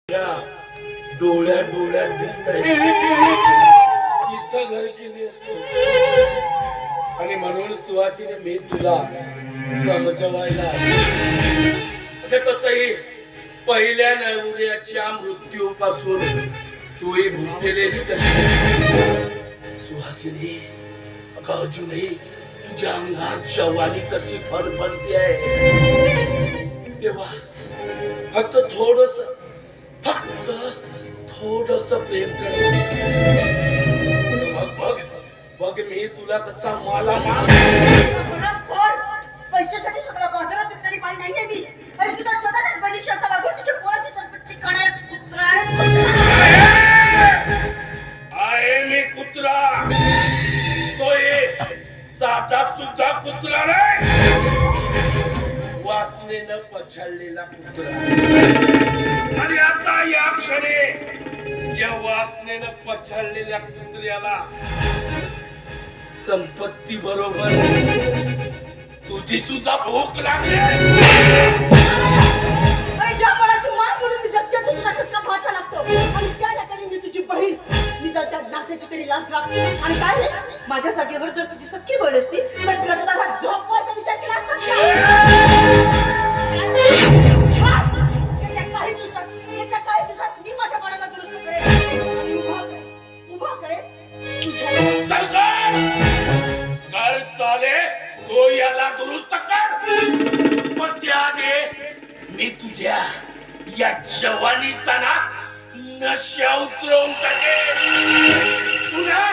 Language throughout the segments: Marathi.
डोळ्यात डोळ्यात दिसतंय इथं घर केली असतो आणि म्हणून सुवासीने मी तुला समजवायला तसही पहिल्या नवऱ्याच्या मृत्यूपासून तूही भुकेलेली सुहासिनी अजूनही तुझ्या अंगात जवानी कशी फरफरती आहे तेव्हा फक्त थोडस प्रेम कर बघ मी तुला कसा मला पैशासाठी स्वतःला बाजारात विकणारी बाई नाहीये मी आणि तुझा स्वतःच बनीश असा वागून तुझ्या पोराची संपत्ती काढाय कुत्रा आहे मी कुत्रा तो साधा सुद्धा कुत्रा नाही वासनेनं पछाडलेला कुत्रा आणि आता या क्षणी या वासनेनं पछाडलेल्या कुत्र्याला संपत्ती बरोबर तुझी सुद्धा भूक लागली आणि ज्या पणाची मान करून मी जगते तो तुला सत्का भाचा लागतो आणि त्या नात्याने मी तुझी बहीण मी तर त्या नात्याची तरी लाज राखते आणि काय रे माझ्या जागेवर जर तुझी सख्खी बहीण असती तर तुला स्वतःला झोपवायचा विचार केला असता काही दिवसात मी माझ्या मनाला दुरुस्त करेन उभा करेन कर साले तो याला दुरुस्त कर पण त्याआधी मी तुझ्या या जवानीचा ना नशा उतरवून टाकेन पुन्हा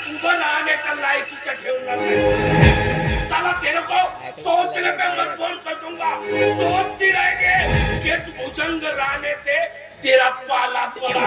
उभं राहण्याच्या लायकीच्या ठेवणार नाही साला तेरे को सोचने पे मजबूर कर दूंगा दोस्ती रहेगी किस भुजंग रहने से तेरा पाला पड़ा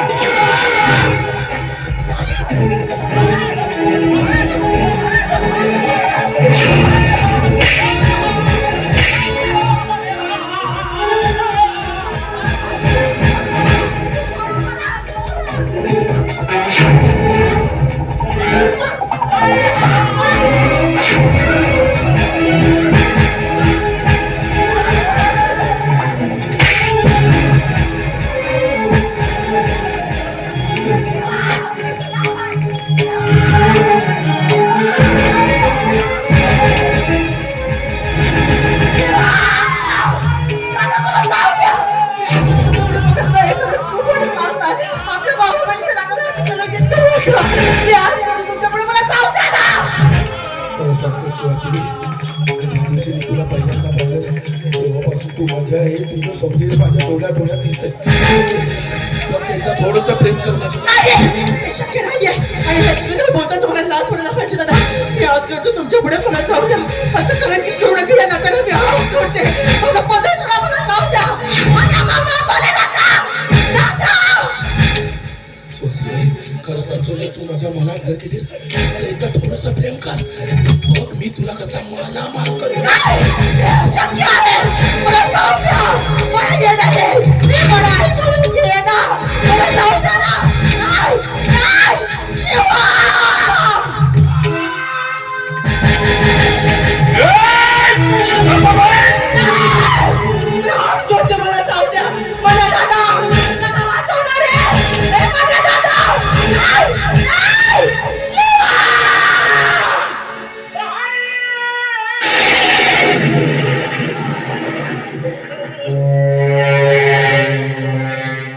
तुला पहिल्यांदा पाहिलं तेव्हापासून तू माझ्या आहे तुझं समजेल माझ्या डोळ्यात दिसतंय थोडस प्रेम करण्याचं शक्य नाहीये आणि बोलता तुम्हाला लाज पडायला पाहिजे दादा मी आज जोडतो तुमच्या पुढे मला जाऊ द्या असं कारण की पूर्ण केल्या नात्याला मी हात सोडते माझा पदर सोडा मला जाऊ द्या माझ्या मामा बोले नका खरं सांगतो तू माझ्या मनात घर केली एकदा थोडस प्रेम कर मग मी तुला कसा मला